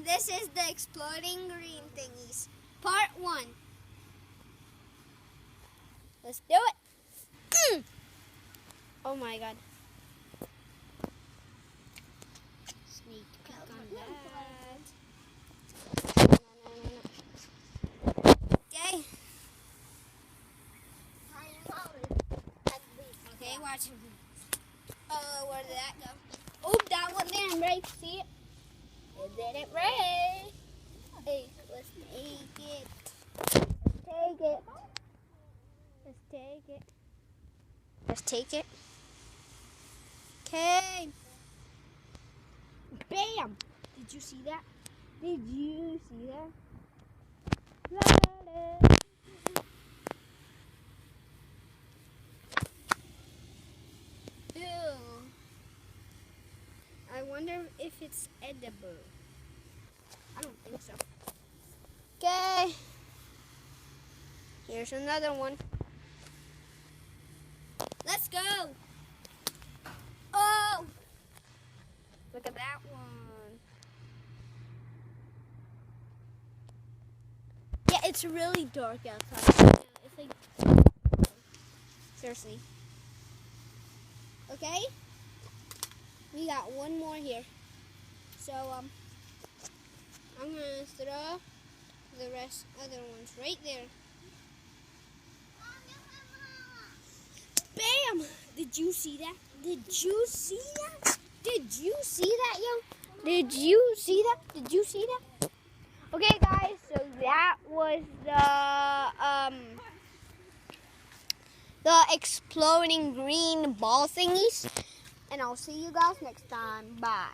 This is the exploding green thingies, part 1. Let's do it. Oh my god. Sneak peek on that. Okay. Okay, watch him. Where did that go? Oh, that one didn't break. See it? It didn't break. Hey, let's take it. Let's take it. Let's take it. Let's take it. Okay. Bam! Did you see that? Did you see that? La, la, la. Ew. I wonder if it's edible. I don't think so. Okay. Here's another one. Let's go. Oh! Look at that one. Yeah, it's really dark outside. It's like, seriously. Okay? We got one more here. So, I'm going to throw the rest other ones right there. Bam! Did you see that? Did you see that? Did you see that, yo? Did you see that? Did you see that? Okay, guys, so that was the exploding green ball thingies. And I'll see you guys next time. Bye.